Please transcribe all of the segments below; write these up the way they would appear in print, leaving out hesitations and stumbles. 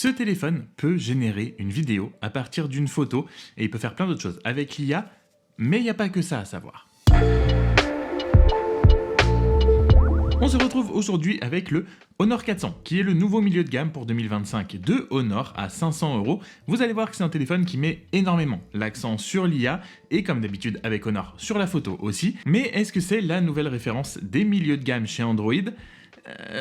Ce téléphone peut générer une vidéo à partir d'une photo et il peut faire plein d'autres choses avec l'IA, mais il n'y a pas que ça à savoir. On se retrouve aujourd'hui avec le Honor 400, qui est le nouveau milieu de gamme pour 2025 de Honor à 500 €. Vous allez voir que c'est un téléphone qui met énormément l'accent sur l'IA et comme d'habitude avec Honor sur la photo aussi. Mais est-ce que c'est la nouvelle référence des milieux de gamme chez Android ?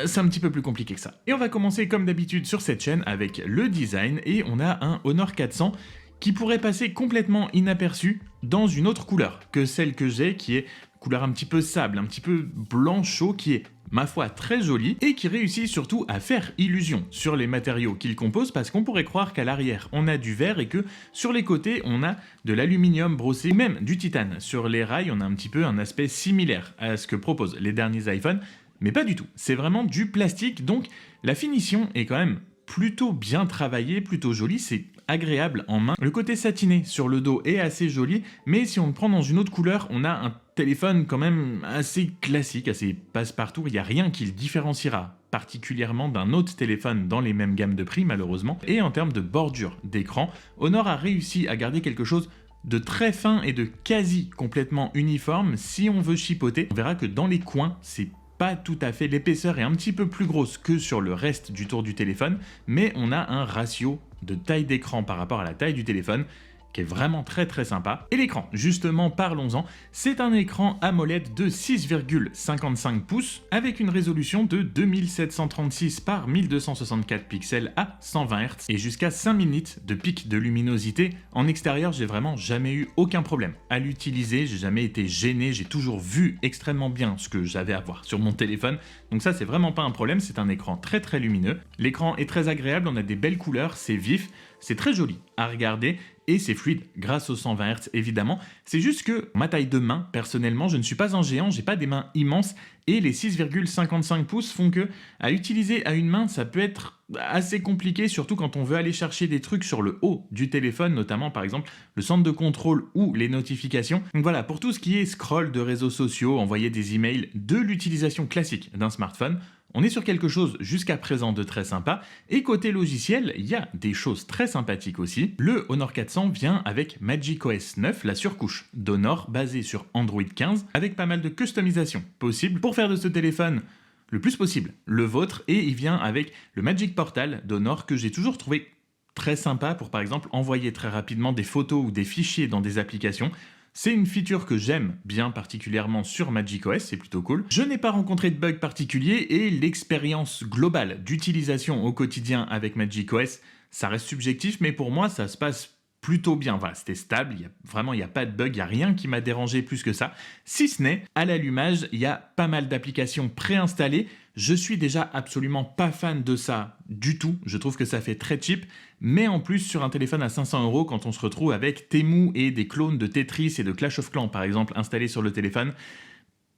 C'est un petit peu plus compliqué que ça. Et on va commencer comme d'habitude sur cette chaîne avec le design et on a un Honor 400 qui pourrait passer complètement inaperçu dans une autre couleur que celle que j'ai, qui est couleur un petit peu sable, un petit peu blanc chaud, qui est ma foi très jolie et qui réussit surtout à faire illusion sur les matériaux qu'il compose, parce qu'on pourrait croire qu'à l'arrière on a du verre et que sur les côtés on a de l'aluminium brossé ou même du titane. Sur les rails on a un petit peu un aspect similaire à ce que proposent les derniers iPhones, mais pas du tout, c'est vraiment du plastique, donc la finition est quand même plutôt bien travaillée, plutôt jolie, c'est agréable en main. Le côté satiné sur le dos est assez joli, mais si on le prend dans une autre couleur, on a un téléphone quand même assez classique, assez passe-partout, il n'y a rien qui le différenciera particulièrement d'un autre téléphone dans les mêmes gammes de prix malheureusement. Et en termes de bordure d'écran, Honor a réussi à garder quelque chose de très fin et de quasi complètement uniforme. Si on veut chipoter, on verra que dans les coins, c'est pas tout à fait, l'épaisseur est un petit peu plus grosse que sur le reste du tour du téléphone, mais on a un ratio de taille d'écran par rapport à la taille du téléphone qui est vraiment très sympa. Et l'écran, justement, parlons-en, c'est un écran AMOLED de 6,55 pouces avec une résolution de 2736 par 1264 pixels à 120 Hz et jusqu'à 5000 nits de pic de luminosité. En extérieur, j'ai vraiment jamais eu aucun problème à l'utiliser, j'ai jamais été gêné, j'ai toujours vu extrêmement bien ce que j'avais à voir sur mon téléphone. Donc ça, c'est vraiment pas un problème, c'est un écran très lumineux. L'écran est très agréable, on a des belles couleurs, c'est vif, c'est très joli à regarder et c'est fluide grâce aux 120 Hz évidemment. C'est juste que ma taille de main, personnellement, je ne suis pas un géant, j'ai pas des mains immenses et les 6,55 pouces font que à utiliser à une main, ça peut être assez compliqué, surtout quand on veut aller chercher des trucs sur le haut du téléphone, notamment par exemple le centre de contrôle ou les notifications. Donc voilà, pour tout ce qui est scroll de réseaux sociaux, envoyer des emails, de l'utilisation classique d'un smartphone, on est sur quelque chose jusqu'à présent de très sympa. Et côté logiciel, il y a des choses très sympathiques aussi. Le Honor 400 vient avec magicOS 9, la surcouche d'Honor basée sur Android 15, avec pas mal de customisation possible pour faire de ce téléphone le plus possible le vôtre. Et il vient avec le Magic Portal d'Honor que j'ai toujours trouvé très sympa pour par exemple envoyer très rapidement des photos ou des fichiers dans des applications. C'est une feature que j'aime bien particulièrement sur magicOS, c'est plutôt cool. Je n'ai pas rencontré de bug particulier et l'expérience globale d'utilisation au quotidien avec magicOS, ça reste subjectif, mais pour moi ça se passe plutôt bien. Voilà, c'était stable, il n'y a pas de bug, il n'y a rien qui m'a dérangé plus que ça. Si ce n'est, à l'allumage, il y a pas mal d'applications préinstallées. Je suis déjà absolument pas fan de ça du tout, je trouve que ça fait très cheap, mais en plus sur un téléphone à 500 €, quand on se retrouve avec Temu et des clones de Tetris et de Clash of Clans par exemple installés sur le téléphone,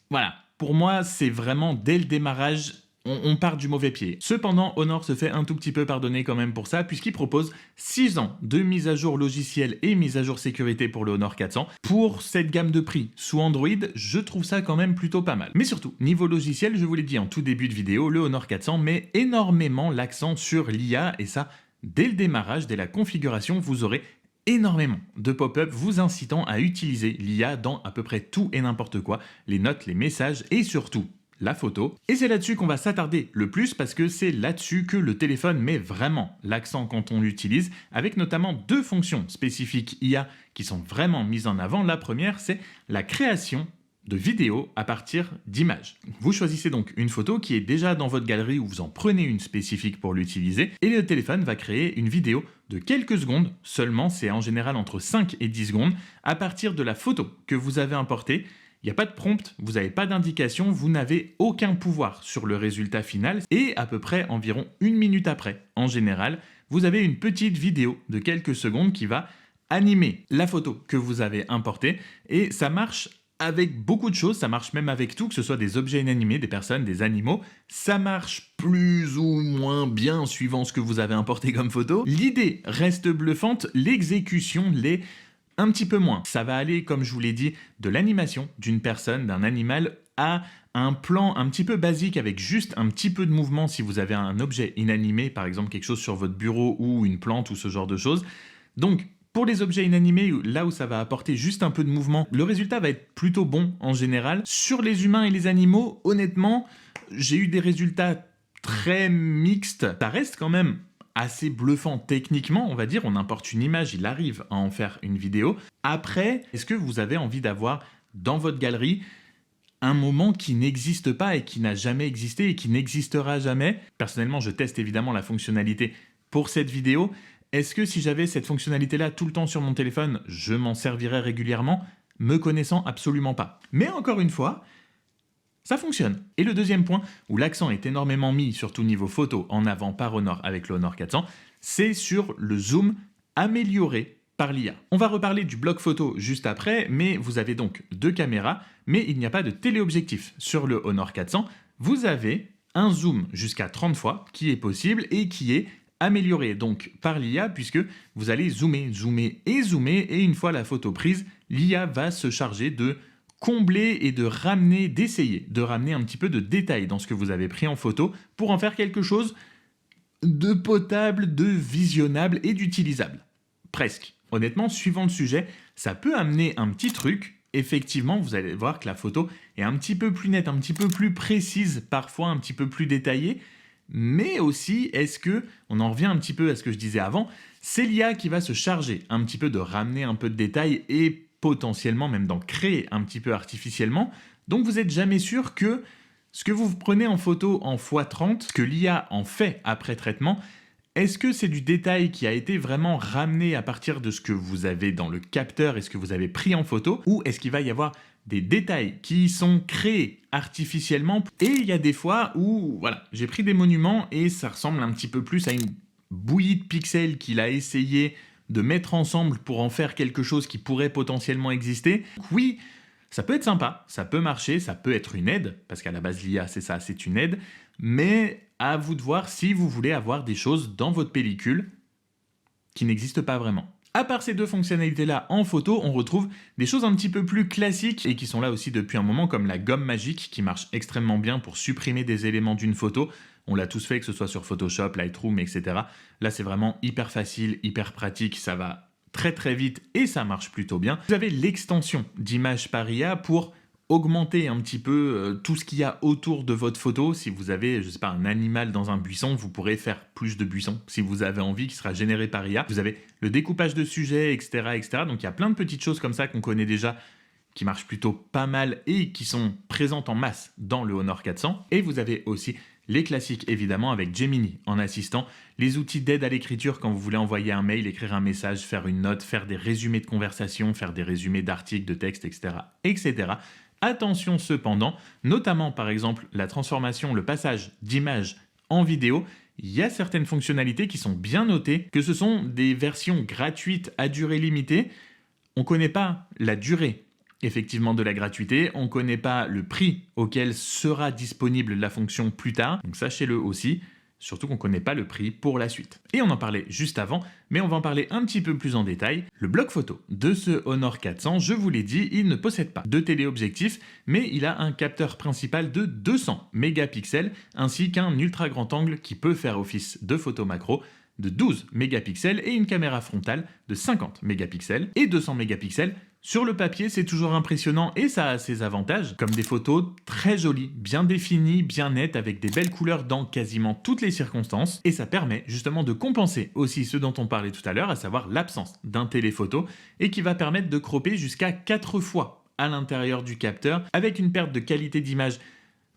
voilà, pour moi c'est vraiment dès le démarrage, on part du mauvais pied. Cependant, Honor se fait un tout petit peu pardonner quand même pour ça, puisqu'il propose 6 ans de mise à jour logicielle et mise à jour sécurité pour le Honor 400. Pour cette gamme de prix sous Android, je trouve ça quand même plutôt pas mal. Mais surtout, niveau logiciel, je vous l'ai dit en tout début de vidéo, le Honor 400 met énormément l'accent sur l'IA, et ça, dès le démarrage, dès la configuration, vous aurez énormément de pop-up vous incitant à utiliser l'IA dans à peu près tout et n'importe quoi, les notes, les messages et surtout la photo. Et c'est là-dessus qu'on va s'attarder le plus parce que c'est là-dessus que le téléphone met vraiment l'accent quand on l'utilise, avec notamment 2 fonctions spécifiques IA qui sont vraiment mises en avant. La première, c'est la création de vidéos à partir d'images. Vous choisissez donc une photo qui est déjà dans votre galerie ou vous en prenez une spécifique pour l'utiliser et le téléphone va créer une vidéo de quelques secondes seulement, c'est en général entre 5 et 10 secondes, à partir de la photo que vous avez importée. Il n'y a pas de prompt, vous n'avez pas d'indication, vous n'avez aucun pouvoir sur le résultat final et à peu près environ 1 minute après, en général, vous avez une petite vidéo de quelques secondes qui va animer la photo que vous avez importée et ça marche avec beaucoup de choses, ça marche même avec tout, que ce soit des objets inanimés, des personnes, des animaux, ça marche plus ou moins bien suivant ce que vous avez importé comme photo. L'idée reste bluffante, l'exécution l'est un petit peu moins. Ça va aller, comme je vous l'ai dit, de l'animation d'une personne, d'un animal à un plan un petit peu basique avec juste un petit peu de mouvement si vous avez un objet inanimé, par exemple quelque chose sur votre bureau ou une plante ou ce genre de choses. Donc, pour les objets inanimés, là où ça va apporter juste un peu de mouvement, le résultat va être plutôt bon en général. Sur les humains et les animaux, honnêtement, j'ai eu des résultats très mixtes. Ça reste quand même assez bluffant techniquement, on va dire. On importe une image, il arrive à en faire une vidéo. Après, est-ce que vous avez envie d'avoir dans votre galerie un moment qui n'existe pas et qui n'a jamais existé et qui n'existera jamais? Personnellement, je teste évidemment la fonctionnalité pour cette vidéo. Est-ce que si j'avais cette fonctionnalité-là tout le temps sur mon téléphone, je m'en servirais régulièrement? Me connaissant, absolument pas. Mais encore une fois, ça fonctionne. Et le deuxième point, où l'accent est énormément mis, surtout niveau photo, en avant par Honor avec le Honor 400, c'est sur le zoom amélioré par l'IA. On va reparler du bloc photo juste après, mais vous avez donc deux caméras, mais il n'y a pas de téléobjectif. Sur le Honor 400, vous avez un zoom jusqu'à 30 fois qui est possible et qui est amélioré donc par l'IA, puisque vous allez zoomer, zoomer, et une fois la photo prise, l'IA va se charger de combler et d'essayer de ramener un petit peu de détail dans ce que vous avez pris en photo pour en faire quelque chose de potable, de visionnable et d'utilisable. Presque. Honnêtement, suivant le sujet, ça peut amener un petit truc. Effectivement, vous allez voir que la photo est un petit peu plus nette, un petit peu plus précise, parfois un petit peu plus détaillée. Mais aussi, est-ce que, on en revient un petit peu à ce que je disais avant, c'est l'IA qui va se charger un petit peu de ramener un peu de détails et potentiellement même d'en créer un petit peu artificiellement. Donc vous n'êtes jamais sûr que ce que vous prenez en photo en x30, que l'IA en fait après traitement, est-ce que c'est du détail qui a été vraiment ramené à partir de ce que vous avez dans le capteur et ce que vous avez pris en photo, ou est-ce qu'il va y avoir des détails qui sont créés artificiellement? Et il y a des fois où, voilà, j'ai pris des monuments et ça ressemble un petit peu plus à une bouillie de pixels qu'il a essayé de mettre ensemble pour en faire quelque chose qui pourrait potentiellement exister. Oui, ça peut être sympa, ça peut marcher, ça peut être une aide, parce qu'à la base l'IA c'est ça, c'est une aide, mais à vous de voir si vous voulez avoir des choses dans votre pellicule qui n'existent pas vraiment. À part ces deux fonctionnalités-là en photo, on retrouve des choses un petit peu plus classiques et qui sont là aussi depuis un moment, comme la gomme magique qui marche extrêmement bien pour supprimer des éléments d'une photo. On l'a tous fait, que ce soit sur Photoshop, Lightroom, etc. Là, c'est vraiment hyper facile, hyper pratique, ça va très très vite et ça marche plutôt bien. Vous avez l'extension d'image par IA pour augmenter un petit peu tout ce qu'il y a autour de votre photo. Si vous avez, je sais pas, un animal dans un buisson, vous pourrez faire plus de buissons si vous avez envie, qui sera généré par IA. Vous avez le découpage de sujets, etc., etc. Donc il y a plein de petites choses comme ça qu'on connaît déjà, qui marchent plutôt pas mal et qui sont présentes en masse dans le Honor 400. Et vous avez aussi les classiques, évidemment, avec Gemini en assistant, les outils d'aide à l'écriture quand vous voulez envoyer un mail, écrire un message, faire une note, faire des résumés de conversation, faire des résumés d'articles, de textes, etc., etc. Attention cependant, notamment par exemple la transformation, le passage d'image en vidéo, il y a certaines fonctionnalités qui sont bien notées, que ce sont des versions gratuites à durée limitée. On ne connaît pas la durée effectivement de la gratuité, on ne connaît pas le prix auquel sera disponible la fonction plus tard, donc sachez-le aussi, surtout qu'on ne connaît pas le prix pour la suite. Et on en parlait juste avant, mais on va en parler un petit peu plus en détail. Le bloc photo de ce Honor 400, je vous l'ai dit, il ne possède pas de téléobjectif, mais il a un capteur principal de 200 mégapixels, ainsi qu'un ultra grand angle qui peut faire office de photo macro, de 12 mégapixels et une caméra frontale de 50 mégapixels et 200 mégapixels. Sur le papier, c'est toujours impressionnant et ça a ses avantages, comme des photos très jolies, bien définies, bien nettes, avec des belles couleurs dans quasiment toutes les circonstances. Et ça permet justement de compenser aussi ce dont on parlait tout à l'heure, à savoir l'absence d'un téléphoto, et qui va permettre de cropper jusqu'à 4 fois à l'intérieur du capteur, avec une perte de qualité d'image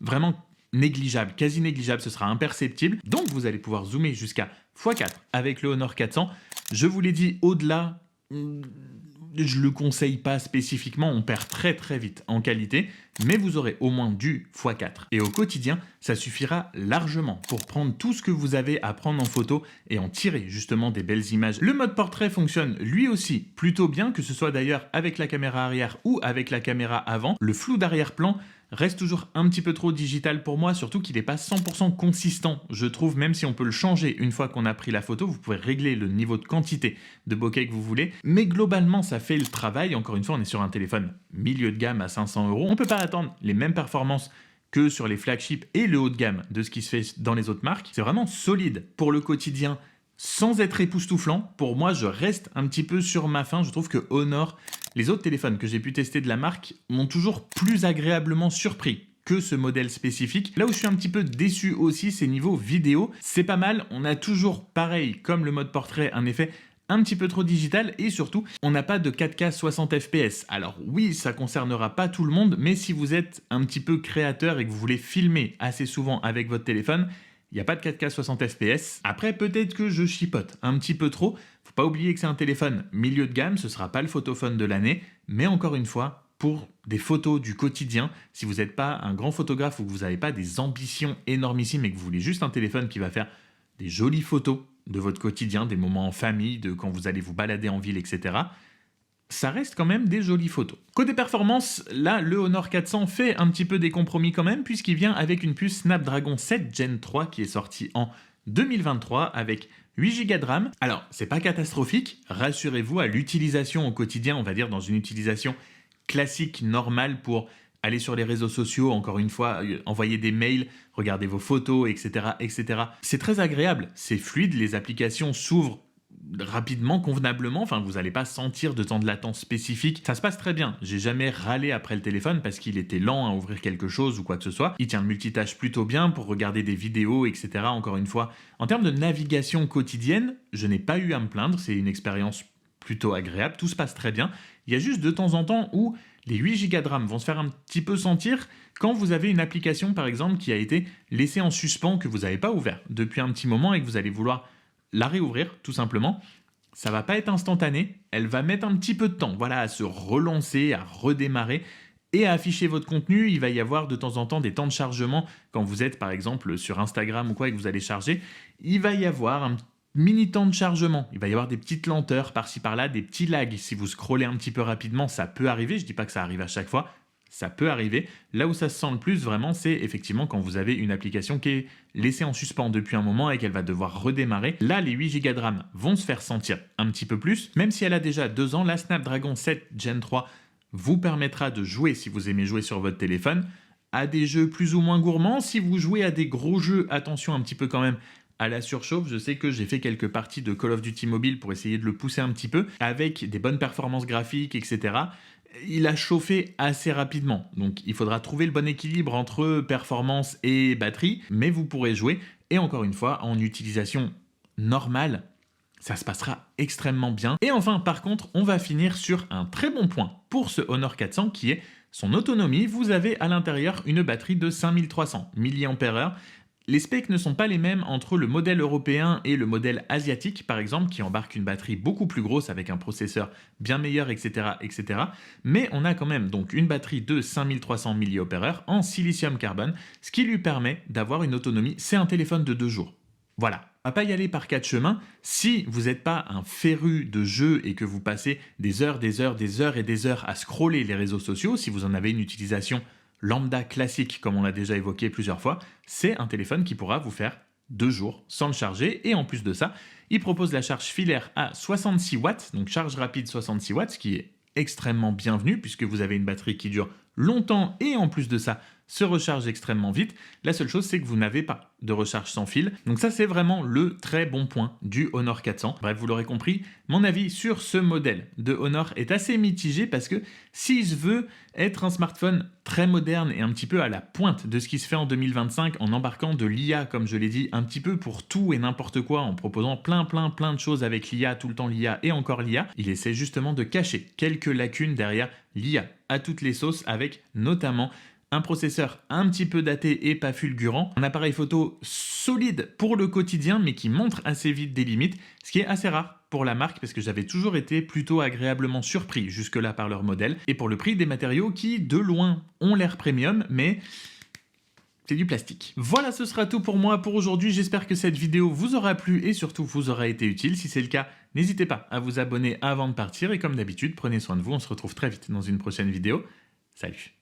vraiment négligeable, quasi négligeable, ce sera imperceptible. Donc vous allez pouvoir zoomer jusqu'à x4 avec le Honor 400. Je vous l'ai dit, au-delà, je le conseille pas spécifiquement, on perd très très vite en qualité, mais vous aurez au moins du x4. Et au quotidien, ça suffira largement pour prendre tout ce que vous avez à prendre en photo et en tirer justement des belles images. Le mode portrait fonctionne lui aussi plutôt bien, que ce soit d'ailleurs avec la caméra arrière ou avec la caméra avant. Le flou d'arrière-plan reste toujours un petit peu trop digital pour moi, surtout qu'il n'est pas 100% consistant, je trouve, même si on peut le changer une fois qu'on a pris la photo, vous pouvez régler le niveau de quantité de bokeh que vous voulez, mais globalement ça fait le travail. Encore une fois, on est sur un téléphone milieu de gamme à 500 €, on ne peut pas attendre les mêmes performances que sur les flagships et le haut de gamme de ce qui se fait dans les autres marques. C'est vraiment solide pour le quotidien, sans être époustouflant. Pour moi, je reste un petit peu sur ma faim. Je trouve que Honor, les autres téléphones que j'ai pu tester de la marque, m'ont toujours plus agréablement surpris que ce modèle spécifique. Là où je suis un petit peu déçu aussi, c'est niveau vidéo. C'est pas mal, on a toujours pareil, comme le mode portrait, un effet un petit peu trop digital et surtout, on n'a pas de 4K 60 fps. Alors oui, ça concernera pas tout le monde, mais si vous êtes un petit peu créateur et que vous voulez filmer assez souvent avec votre téléphone, il n'y a pas de 4K 60 fps. Après, peut-être que je chipote un petit peu trop. Faut pas oublier que c'est un téléphone milieu de gamme, ce sera pas le photophone de l'année, mais encore une fois, pour des photos du quotidien, si vous n'êtes pas un grand photographe ou que vous n'avez pas des ambitions énormissimes et que vous voulez juste un téléphone qui va faire des jolies photos de votre quotidien, des moments en famille, de quand vous allez vous balader en ville, etc., ça reste quand même des jolies photos. Côté performance, là, le Honor 400 fait un petit peu des compromis quand même, puisqu'il vient avec une puce Snapdragon 7 Gen 3 qui est sortie en 2023 avec 8 Go de RAM. Alors, c'est pas catastrophique, rassurez-vous, à l'utilisation au quotidien, on va dire dans une utilisation classique, normale pour aller sur les réseaux sociaux, encore une fois, envoyer des mails, regarder vos photos, etc., etc. C'est très agréable, c'est fluide, les applications s'ouvrent rapidement, convenablement, enfin vous n'allez pas sentir de temps de latence spécifique, ça se passe très bien. J'ai jamais râlé après le téléphone parce qu'il était lent à ouvrir quelque chose ou quoi que ce soit. Il tient le multitâche plutôt bien pour regarder des vidéos, etc. Encore une fois, en termes de navigation quotidienne, je n'ai pas eu à me plaindre, c'est une expérience plutôt agréable, tout se passe très bien. Il y a juste de temps en temps où les 8 Go de RAM vont se faire un petit peu sentir quand vous avez une application par exemple qui a été laissée en suspens, que vous n'avez pas ouvert depuis un petit moment et que vous allez vouloir la réouvrir tout simplement. Ça va pas être instantané, elle va mettre un petit peu de temps, voilà, à se relancer, à redémarrer et à afficher votre contenu. Il va y avoir de temps en temps des temps de chargement quand vous êtes par exemple sur Instagram ou quoi et que vous allez charger. Il va y avoir un mini temps de chargement, il va y avoir des petites lenteurs par-ci par-là, des petits lags. Si vous scrollez un petit peu rapidement, ça peut arriver, je dis pas que ça arrive à chaque fois, ça peut arriver. Là où ça se sent le plus vraiment, c'est effectivement quand vous avez une application qui est laissée en suspens depuis un moment et qu'elle va devoir redémarrer. Là, les 8 Go de RAM vont se faire sentir un petit peu plus. Même si elle a déjà 2 ans, la Snapdragon 7 Gen 3 vous permettra de jouer, si vous aimez jouer sur votre téléphone, à des jeux plus ou moins gourmands. Si vous jouez à des gros jeux, attention un petit peu quand même à la surchauffe. Je sais que j'ai fait quelques parties de Call of Duty Mobile pour essayer de le pousser un petit peu, avec des bonnes performances graphiques, etc. Il a chauffé assez rapidement, donc il faudra trouver le bon équilibre entre performance et batterie, mais vous pourrez jouer, et encore une fois, en utilisation normale, ça se passera extrêmement bien. Et enfin, par contre, on va finir sur un très bon point pour ce Honor 400 qui est son autonomie. Vous avez à l'intérieur une batterie de 5300 mAh. Les specs ne sont pas les mêmes entre le modèle européen et le modèle asiatique, par exemple, qui embarque une batterie beaucoup plus grosse avec un processeur bien meilleur, etc., etc. Mais on a quand même donc une batterie de 5300 mAh en silicium carbone, ce qui lui permet d'avoir une autonomie. C'est un téléphone de 2 jours. Voilà. On va pas y aller par 4 chemins. Si vous n'êtes pas un féru de jeux et que vous passez des heures et des heures à scroller les réseaux sociaux, si vous en avez une utilisation lambda classique, comme on l'a déjà évoqué plusieurs fois, c'est un téléphone qui pourra vous faire 2 jours sans le charger. Et en plus de ça, il propose la charge filaire à 66 watts, donc charge rapide 66 watts, ce qui est extrêmement bienvenu puisque vous avez une batterie qui dure longtemps et en plus de ça se recharge extrêmement vite. La seule chose, c'est que vous n'avez pas de recharge sans fil. Donc ça, c'est vraiment le très bon point du Honor 400. Bref, vous l'aurez compris, mon avis sur ce modèle de Honor est assez mitigé parce que s'il se veut être un smartphone très moderne et un petit peu à la pointe de ce qui se fait en 2025 en embarquant de l'IA, comme je l'ai dit, un petit peu pour tout et n'importe quoi, en proposant plein de choses avec l'IA, tout le temps l'IA et encore l'IA, il essaie justement de cacher quelques lacunes derrière l'IA à toutes les sauces avec notamment un processeur un petit peu daté et pas fulgurant, un appareil photo solide pour le quotidien mais qui montre assez vite des limites, ce qui est assez rare pour la marque parce que j'avais toujours été plutôt agréablement surpris jusque-là par leur modèle et pour le prix des matériaux qui de loin ont l'air premium mais c'est du plastique. Voilà, ce sera tout pour moi pour aujourd'hui. J'espère que cette vidéo vous aura plu et surtout vous aura été utile. Si c'est le cas, n'hésitez pas à vous abonner avant de partir et comme d'habitude, prenez soin de vous. On se retrouve très vite dans une prochaine vidéo. Salut!